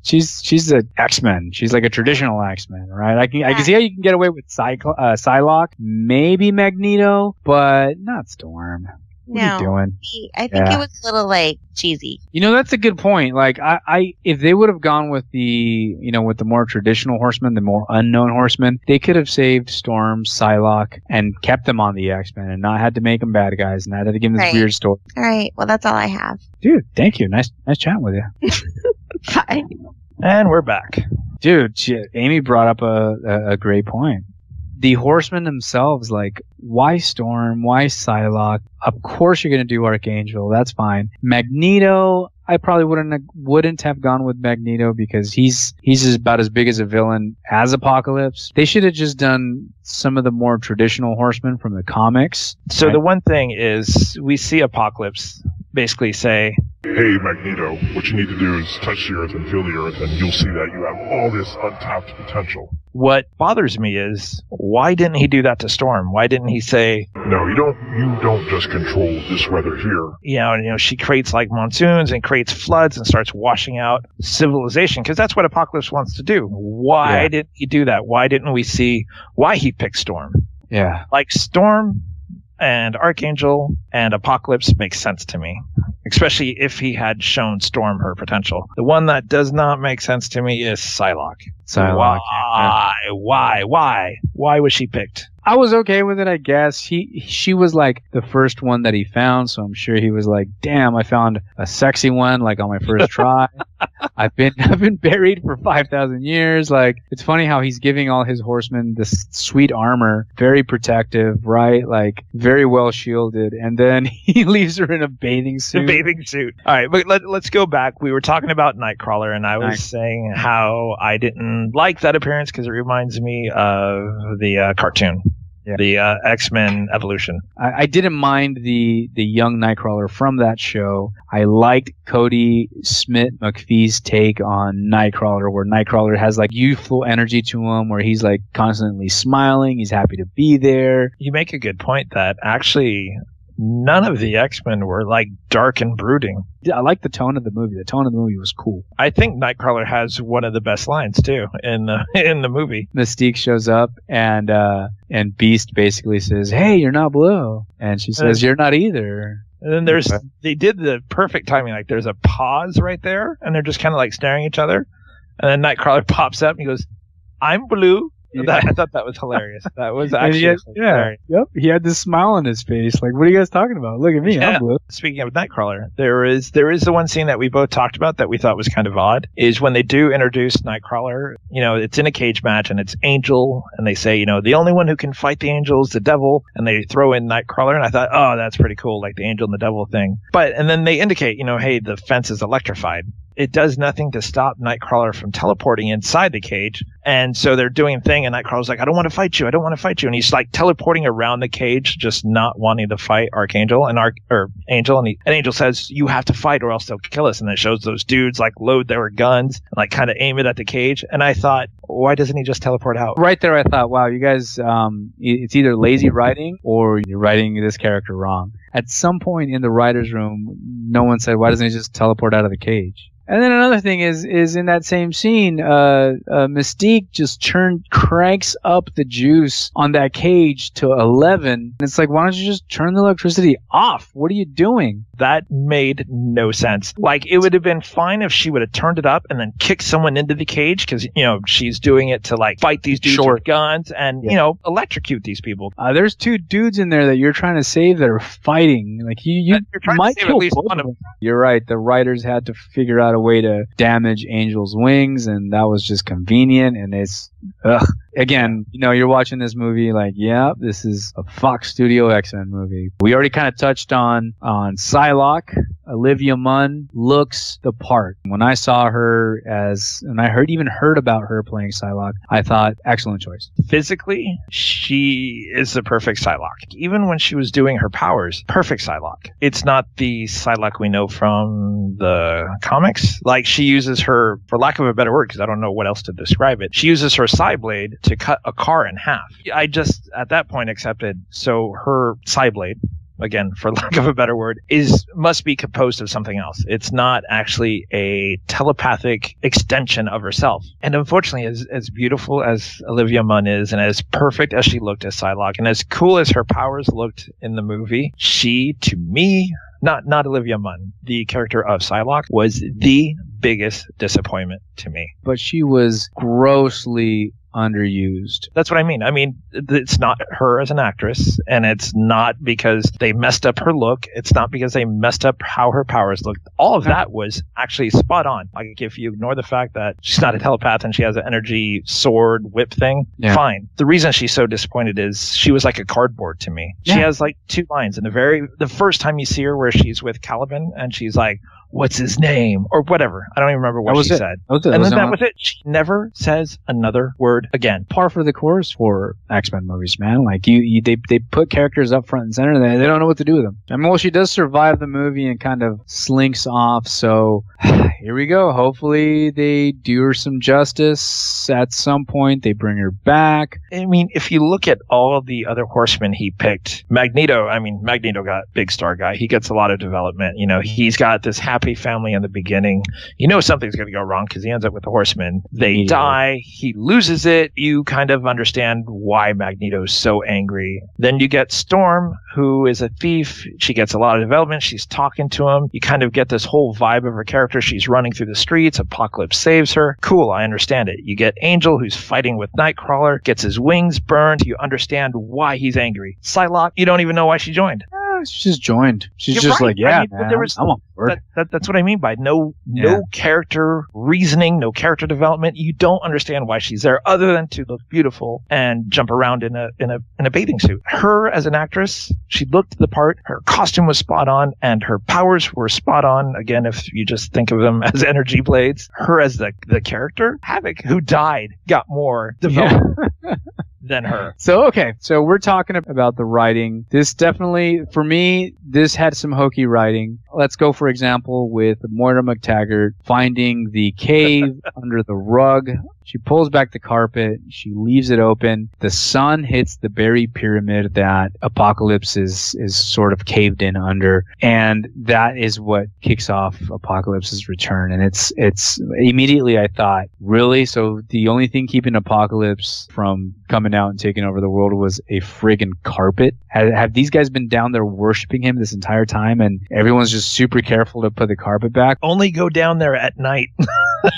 an X-Men. She's like a traditional X-Men, right? I can see how you can get away with Psylocke, maybe Magneto, but not Storm. What are you doing? I think it was a little, like, cheesy. You know, that's a good point. Like, if they would have gone with with the more traditional horsemen, the more unknown horsemen, they could have saved Storm, Psylocke, and kept them on the X-Men and not had to make them bad guys and not had to give them this weird story. All right. Well, that's all I have. Dude, thank you. Nice chatting with you. Bye. And we're back. Dude, Amy brought up a great point. The horsemen themselves, like, why Storm? Why Psylocke? Of course you're going to do Archangel. That's fine. Magneto, I probably wouldn't have gone with Magneto because he's about as big as a villain as Apocalypse. They should have just done some of the more traditional horsemen from the comics. So the one thing is we see Apocalypse basically say, "Hey, Magneto, what you need to do is touch the Earth and feel the Earth, and you'll see that you have all this untapped potential." What bothers me is, why didn't he do that to Storm? Why didn't he say, "No, you don't just control this weather here." You know, she creates like monsoons and creates floods and starts washing out civilization, because that's what Apocalypse wants to do. Why didn't he do that? Why didn't we see why he picked Storm? Yeah. Like, Storm and Archangel and Apocalypse makes sense to me, especially if he had shown Storm her potential. The one that does not make sense to me is Psylocke. Why was she picked? I was okay with it, I guess. She was like the first one that he found, so I'm sure he was like, "Damn, I found a sexy one, like, on my first try." I've been buried for 5,000 years. Like, it's funny how he's giving all his horsemen this sweet armor, very protective, right? Like, very well shielded, and then he leaves her in a bathing suit. A bathing suit. All right, but let's go back. We were talking about Nightcrawler, and I was saying how I didn't like that appearance because it reminds me of the cartoon. Yeah. The X-Men Evolution. I didn't mind the young Nightcrawler from that show. I liked Cody Smith McPhee's take on Nightcrawler, where Nightcrawler has like youthful energy to him, where he's like constantly smiling, he's happy to be there. You make a good point that actually none of the X-Men were like dark and brooding. Yeah, I like the tone of the movie. The tone of the movie was cool. I think Nightcrawler has one of the best lines too in the movie. Mystique shows up and Beast basically says, "Hey, you're not blue," and she says, "You're not either." And then they did the perfect timing. Like there's a pause right there, and they're just kind of like staring at each other, and then Nightcrawler pops up and he goes, "I'm blue." Yeah. I thought that was hilarious. That was actually hilarious. Yep. He had this smile on his face. Like, what are you guys talking about? Look at me. Yeah. I'm blue. Speaking of Nightcrawler, there is the one scene that we both talked about that we thought was kind of odd, is when they do introduce Nightcrawler. It's in a cage match and it's Angel, and they say, the only one who can fight the Angel is the Devil, and they throw in Nightcrawler, and I thought, oh, that's pretty cool, like the Angel and the Devil thing. And then they indicate, hey, the fence is electrified. It does nothing to stop Nightcrawler from teleporting inside the cage. And so they're doing a thing, and Nightcrawler's like, I don't want to fight you. I don't want to fight you. And he's like teleporting around the cage, just not wanting to fight Archangel Angel. And Angel says, you have to fight or else they'll kill us. And then it shows those dudes like load their guns and like kind of aim it at the cage. And I thought, why doesn't he just teleport out? Right there, I thought, wow, you guys, it's either lazy writing or you're writing this character wrong. At some point in the writer's room, no one said, why doesn't he just teleport out of the cage? And then another thing is in that same scene, Mystique just cranks up the juice on that cage to 11. And it's like, why don't you just turn the electricity off? What are you doing? That made no sense. Like, it would have been fine if she would have turned it up and then kicked someone into the cage because, she's doing it to, like, fight these dudes with guns and, electrocute these people. There's two dudes in there that you're trying to save that are fighting. Like, you might kill at least one of them. You're right. The writers had to figure out a way to damage Angel's wings, and that was just convenient, and it's again, you're watching this movie like, yeah, this is a Fox Studio X-Men movie. We already kind of touched on Psylocke. Olivia Munn looks the part. When I saw her and I heard about her playing Psylocke, I thought, excellent choice. Physically, she is the perfect Psylocke. Even when she was doing her powers, perfect Psylocke. It's not the Psylocke we know from the comics. Like, she uses her, for lack of a better word, because I don't know what else to describe it, she uses her Psyblade to cut a car in half. I just, at that point, accepted, so her Psyblade, again, for lack of a better word, must be composed of something else. It's not actually a telepathic extension of herself. And unfortunately, as beautiful as Olivia Munn is, and as perfect as she looked as Psylocke, and as cool as her powers looked in the movie, she, to me, not Olivia Munn, the character of Psylocke, was the biggest disappointment to me. But she was grossly underused. That's what I mean. I mean, it's not her as an actress, and it's not because they messed up her look. It's not because they messed up how her powers looked. All of that was actually spot on. Like, if you ignore the fact that she's not a telepath and she has an energy sword whip thing, fine. The reason she's so disappointed is she was like a cardboard to me. Yeah. She has like 2 lines in the first time you see her, where she's with Caliban and she's like, what's his name? Or whatever. I don't even remember what she said. And then that was it. She never says another word again. Par for the course for X-Men movies, man. Like, they put characters up front and center, and they don't know what to do with them. I mean, well, she does survive the movie and kind of slinks off, so here we go. Hopefully they do her some justice at some point. They bring her back. I mean, if you look at all of the other Horsemen he picked, Magneto got big star guy. He gets a lot of development. He's got this happy family in the beginning. Something's going to go wrong because he ends up with the Horsemen. They die. He loses it. You kind of understand why Magneto's so angry. Then you get Storm, who is a thief. She gets a lot of development. She's talking to him. You kind of get this whole vibe of her character. She's running through the streets. Apocalypse saves her. Cool, I understand it. You get Angel, who's fighting with Nightcrawler, gets his wings burned. You understand why he's angry. Psylocke, you don't even know why she joined. She just joined. She's You're just right. like, yeah, I mean, I'm on board. That's what I mean by no character reasoning, no character development. You don't understand why she's there, other than to look beautiful and jump around in a bathing suit. Her as an actress, she looked the part. Her costume was spot on, and her powers were spot on. Again, if you just think of them as energy blades, her as the character, Havoc, who died, got more development. Yeah. Than her. So we're talking about the writing. This definitely, for me, this had some hokey writing. Let's go, for example, with Moira McTaggart finding the cave under the rug She pulls back the carpet. She leaves it open. The sun hits the buried pyramid that Apocalypse is sort of caved in under. And that is what kicks off Apocalypse's return. And it's immediately I thought, really? So the only thing keeping Apocalypse from coming out and taking over the world was a friggin' carpet? Have these guys been down there worshiping him this entire time and everyone's just super careful to put the carpet back? Only go down there at night.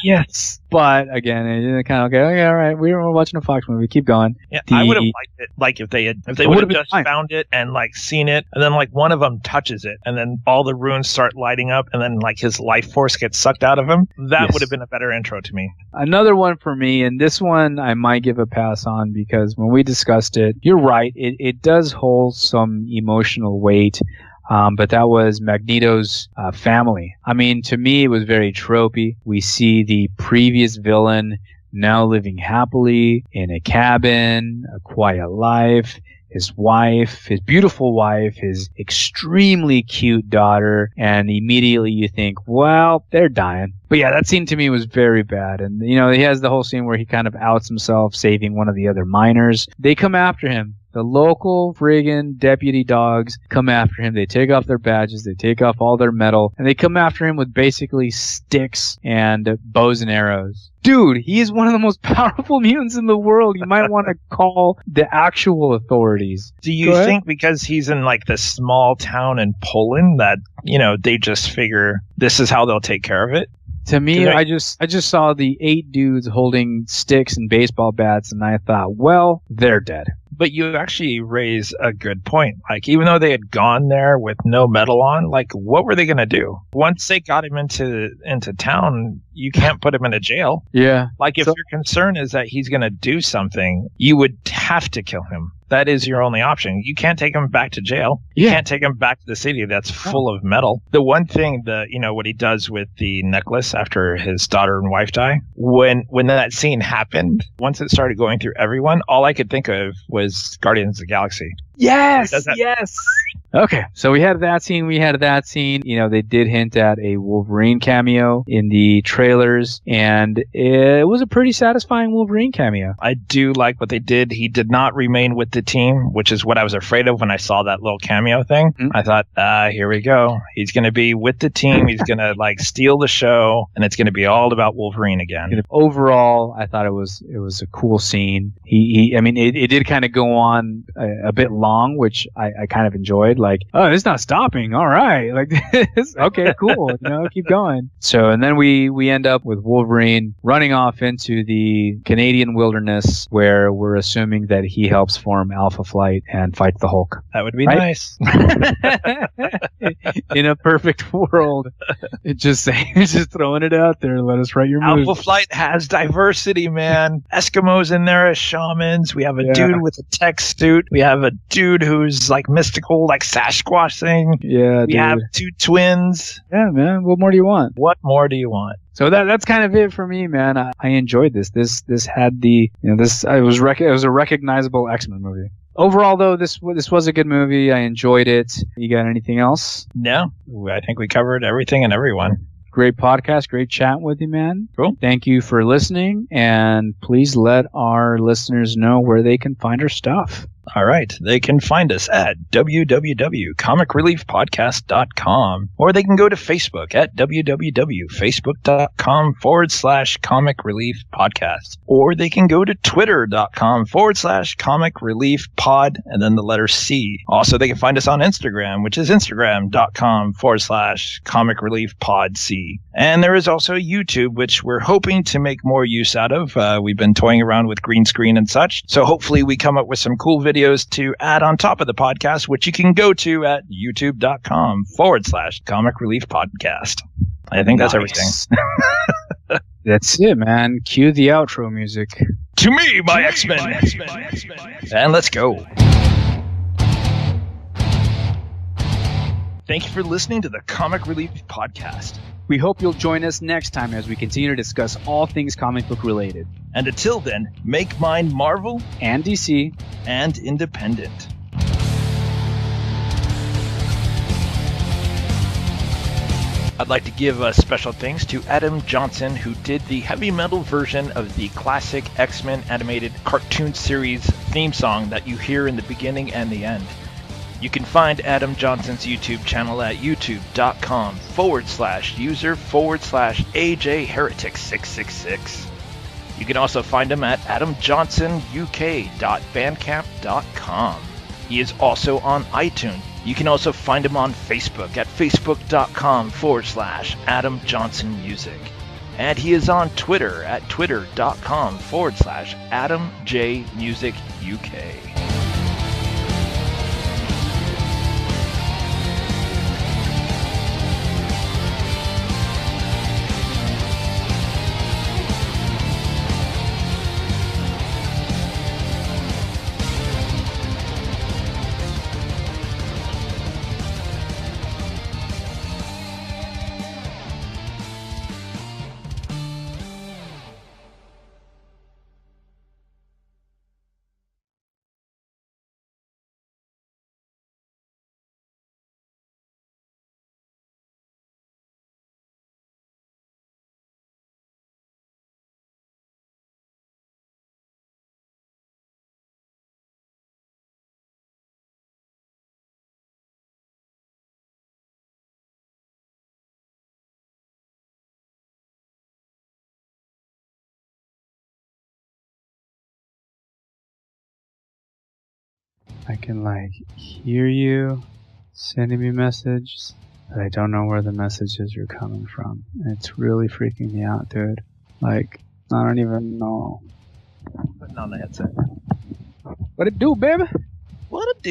Yes. But again, it kind of, okay, all right, we were watching a Fox movie. Keep going. Yeah, I would have liked it. Like if they would have just found it and like seen it, and then like one of them touches it, and then all the runes start lighting up, and then like his life force gets sucked out of him. That would have been a better intro to me. Another one for me, and this one I might give a pass on because when we discussed it, you're right, it does hold some emotional weight. But that was Magneto's family. I mean, to me, it was very tropey. We see the previous villain now living happily in a cabin, a quiet life. His wife, his beautiful wife, his extremely cute daughter, and immediately you think, well, they're dying. But yeah, that scene to me was very bad. And, you know, he has the whole scene where he kind of outs himself saving one of the other miners. They come after him. The local friggin' deputy dogs come after him. They take off their badges. They take off all their metal. And they come after him with basically sticks and bows and arrows. Dude, he is one of the most powerful mutants in the world. You might want to call the actual authorities. Do you think because he's in like this small town in Poland that, you know, they just figure this is how they'll take care of it? To me, I just saw the 8 dudes holding sticks and baseball bats, and I thought, well, they're dead. But you actually raise a good point. Like, even though they had gone there with no metal on, like, what were they going to do? Once they got him into town, you can't put him in a jail. Yeah. Like, if your concern is that he's going to do something, you would have to kill him. That is your only option. You can't take him back to jail. You can't take him back to the city that's full of metal. The one thing that, you know, what he does with the necklace after his daughter and wife die, when that scene happened, once it started going through everyone, all I could think of was Guardians of the Galaxy. Yes, yes. Okay, so we had that scene. You know, they did hint at a Wolverine cameo in the trailers, and it was a pretty satisfying Wolverine cameo. I do like what they did. He did not remain with the team, which is what I was afraid of when I saw that little cameo thing. Mm-hmm. I thought, here we go. He's going to be with the team. He's going to like steal the show, and it's going to be all about Wolverine again. Overall, I thought it was a cool scene. I mean, it did kind of go on a bit long, which I kind of enjoyed. Like, oh, it's not stopping. All right. Like, okay, cool. You know, keep going. So, and then we end up with Wolverine running off into the Canadian wilderness where we're assuming that he helps form Alpha Flight and fight the Hulk. That would be nice. In a perfect world. Just throwing it out there. Let us write your moves. Alpha Flight has diversity, man. Eskimos in there as shamans. We have a dude with a tech suit. We have a dude who's like mystical, like Sasquatch thing. Yeah, we have 2 twins. Yeah, man. What more do you want? What more do you want? So that's kind of it for me, man. I enjoyed this. This had the, you know, it was a recognizable X-Men movie. Overall, though, this was a good movie. I enjoyed it. You got anything else? No, I think we covered everything and everyone. Great podcast. Great chatting with you, man. Cool. Thank you for listening, and please let our listeners know where they can find our stuff. All right. They can find us at www.comicreliefpodcast.com, or they can go to Facebook at www.facebook.com/comicreliefpodcast, or they can go to twitter.com/comicreliefpod and then the letter C. Also, they can find us on Instagram, which is instagram.com/comicreliefpodc. And there is also YouTube, which we're hoping to make more use out of. We've been toying around with green screen and such. So hopefully we come up with some cool videos to add on top of the podcast, which you can go to at youtube.com/comicreliefpodcast. I think that's everything. That's it, man. Cue the outro music. To me, my X-Men. And let's go. Thank you for listening to the Comic Relief Podcast. We hope you'll join us next time as we continue to discuss all things comic book related. And until then, make mine Marvel and DC and independent. I'd like to give special thanks to Adam Johnson, who did the heavy metal version of the classic X-Men animated cartoon series theme song that you hear in the beginning and the end. You can find Adam Johnson's YouTube channel at youtube.com/user/AJHeretic666. You can also find him at adamjohnsonuk.bandcamp.com. He is also on iTunes. You can also find him on Facebook at facebook.com/Adam Johnson Music. And he is on Twitter at twitter.com/Adam J Music UK. I can hear you sending me messages, but I don't know where the messages are coming from. It's really freaking me out, dude. I don't even know. Putting on the headset. What it do, baby? What it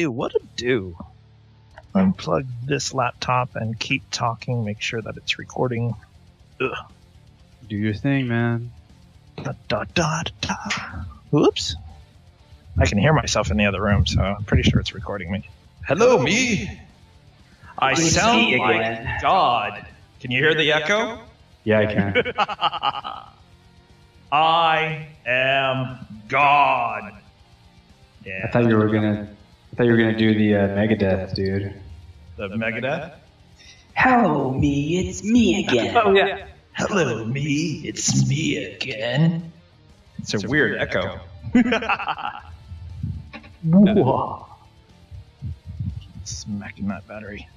do? Unplug this laptop and keep talking. Make sure that it's recording. Ugh. Do your thing, man. Oops. I can hear myself in the other room, so I'm pretty sure it's recording me. Hello, me. I sound like God. Can you hear the echo? Yeah, I can. I am God. Yeah. I thought you were gonna do the Megadeth, dude. The Megadeth? Hello, me, it's me again. Oh yeah. Hello, me. It's me again. It's a weird echo. Whoa. Smacking that battery.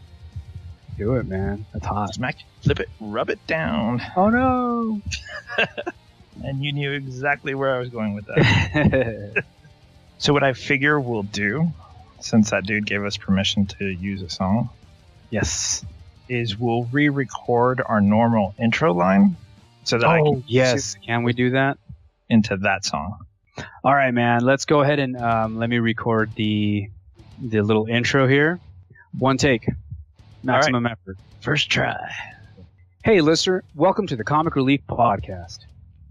Do it, man. That's hot. Smack, flip it, rub it down. Oh no. And you knew exactly where I was going with that. So what I figure we'll do, since that dude gave us permission to use a song, Yes. is we'll re-record our normal intro line so that I can yes. Can we do that? into that song. All right, man. Let's go ahead and let me record the little intro here. One take. Maximum effort. First try. Hey, listener. Welcome to the Comic Relief Podcast.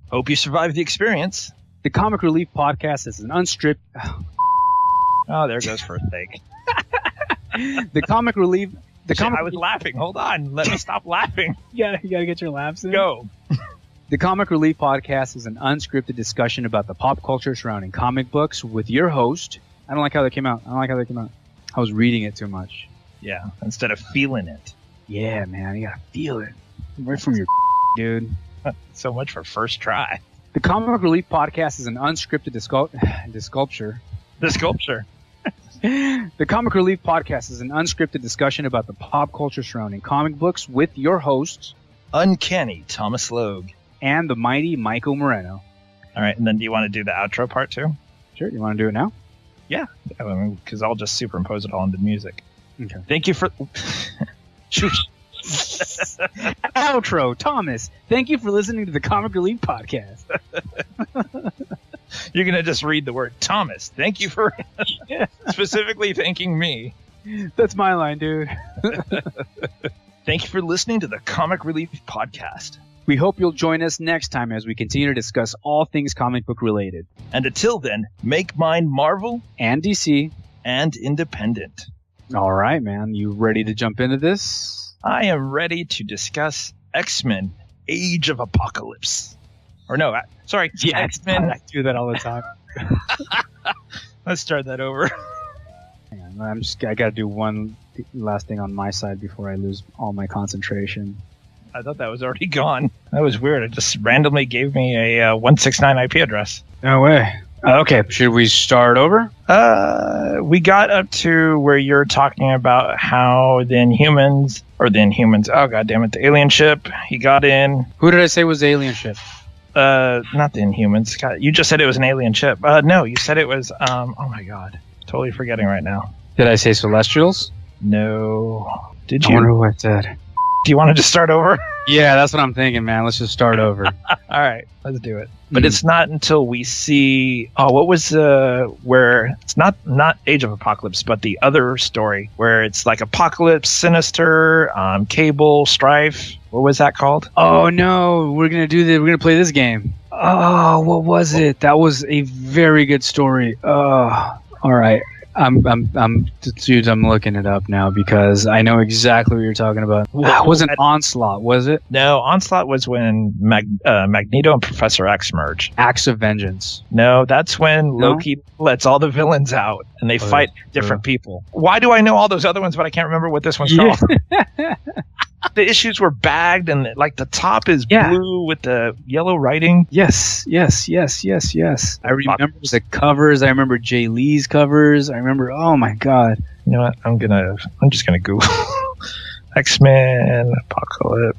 Hope you survived the experience. The Comic Relief Podcast is an unstripped... Oh, there goes first take. The Comic Relief... I was laughing. Hold on. Let me stop laughing. You gotta get your laughs in. Go. The Comic Relief Podcast is an unscripted discussion about the pop culture surrounding comic books with your host. I don't like how they came out. I was reading it too much. Yeah, instead of feeling it. Yeah, man. You gotta feel it. Right from your dude. So much for first try. The Comic Relief Podcast is an unscripted disculpture. The sculpture. The Comic Relief Podcast is an unscripted discussion about the pop culture surrounding comic books with your hosts, Uncanny Tawmis Logue. And the mighty Maico Moreno. All right, and then do you want to do the outro part too? Sure, you want to do it now? Yeah, because I'll just superimpose it all into music. Okay. Thank you for... Outro, Thomas. Thank you for listening to the Comic Relief Podcast. You're going to just read the word Thomas. Thank you for specifically thanking me. That's my line, dude. Thank you for listening to the Comic Relief Podcast. We hope you'll join us next time as we continue to discuss all things comic book related. And until then, make mine Marvel and DC and independent. All right, man. You ready to jump into this? I am ready to discuss X-Men Age of Apocalypse. Or no, sorry. Yeah, X-Men. I do that all the time. Let's start that over. Hang on, I got to do one last thing on my side before I lose all my concentration. I thought that was already gone. That was weird. It just randomly gave me a 169 IP address. No way. Okay, should we start over? We got up to where you're talking about how the Inhumans, oh god damn it, the alien ship, he got in. Who did I say was the alien ship? Not the Inhumans. God, you just said it was an alien ship. No, you said it was, oh my god. Totally forgetting right now. Did I say Celestials? No. Did I you? wonder who I said. Do you want to just start over? Yeah, that's what I'm thinking, man. Let's just start over. All right, let's do it. But it's not until we see. Oh, what was where it's not Age of Apocalypse, but the other story where it's like Apocalypse, Sinister, Cable, Strife. What was that called? Oh no, we're gonna play this game. Oh, what was it? That was a very good story. Oh, all right. I'm looking it up now because I know exactly what you're talking about. It wasn't Onslaught, was it? No, Onslaught was when Magneto and Professor X merge. Acts of Vengeance. No, that's when Loki lets all the villains out and they fight different people. Why do I know all those other ones, but I can't remember what this one's called? The issues were bagged and like the top is blue with the yellow writing. Yes. I remember the covers. I remember Jay Lee's covers. I remember, oh my god. You know what? I'm just gonna Google X-Men Apocalypse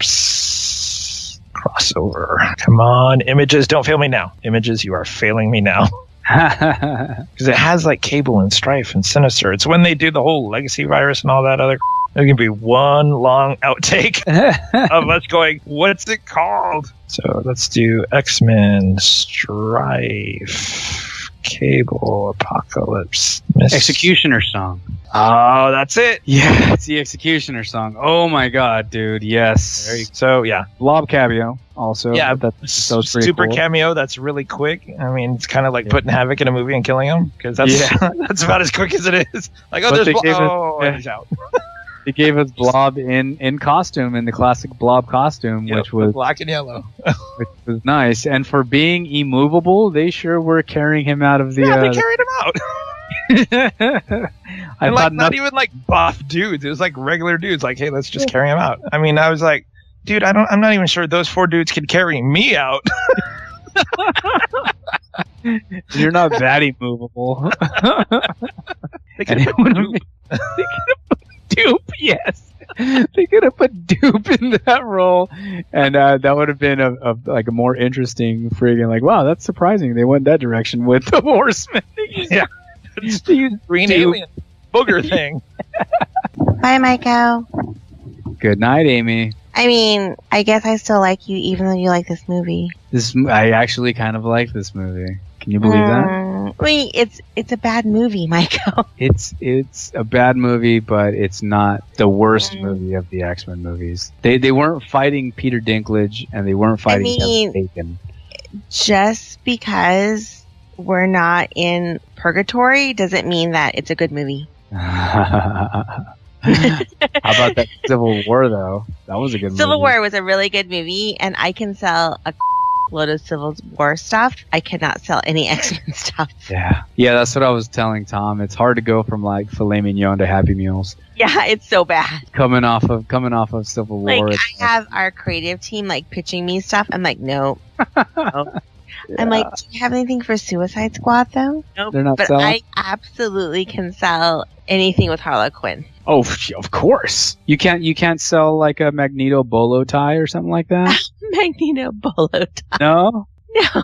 crossover. Come on, Images, don't fail me now. Images, you are failing me now. Because it has like Cable and Strife and Sinister. It's when they do the whole legacy virus and all that other. There's going to be one long outtake of us going, what's it called? So let's do X-Men, Strife, Cable, Apocalypse, Executioner song. Oh, that's it. Yeah, it's the Executioner song. Oh my god, dude. Yes. So, yeah. Blob cameo also. Yeah, that's pretty super cool. cameo. That's really quick. I mean, it's kind of like putting Havoc in a movie and killing him because that's that's about as quick as it is. Like, oh, there's and he's out. They gave us Blob in costume, in the classic Blob costume, which was black and yellow, which was nice. And for being immovable, they sure were carrying him out of the. Yeah, they carried him out. I and thought not even like buff dudes. It was like regular dudes. Like, hey, let's just carry him out. I mean, I was like, dude, I'm not even sure those 4 dudes could carry me out. You're not that immovable. They could have put Dupe, yes. They could have put Dupe in that role, and that would have been a more interesting friggin' like, wow, that's surprising. They went that direction with the Horsemen. Yeah, green alien booger thing. Bye, Maico. Good night, Amy. I mean, I guess I still like you, even though you like this movie. I actually kind of like this movie. Can you believe that? I mean, it's a bad movie, Maico. It's a bad movie, but it's not the worst movie of the X-Men movies. They weren't fighting Peter Dinklage, and they weren't fighting Kevin Bacon. Just because we're not in purgatory doesn't mean that it's a good movie. How about that Civil War, though? That was a good movie. Civil War was a really good movie, and I can sell a load of Civil War stuff. I cannot sell any X-Men stuff. Yeah, that's what I was telling Tom. It's hard to go from like filet mignon to Happy Meals. Yeah, it's so bad. Coming off of Civil War. Like, I have our creative team like pitching me stuff. I'm like, nope. Nope. Yeah. I'm like, do you have anything for Suicide Squad though? Nope. They're not but selling? I absolutely can sell anything with Harley Quinn. Oh, of course. You can't sell like a Magneto bolo tie or something like that? Magneto bolo tie. No? No.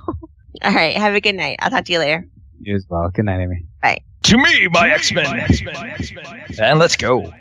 All right. Have a good night. I'll talk to you later. You as well. Good night, Amy. Bye. To me, my X-Men. And let's go.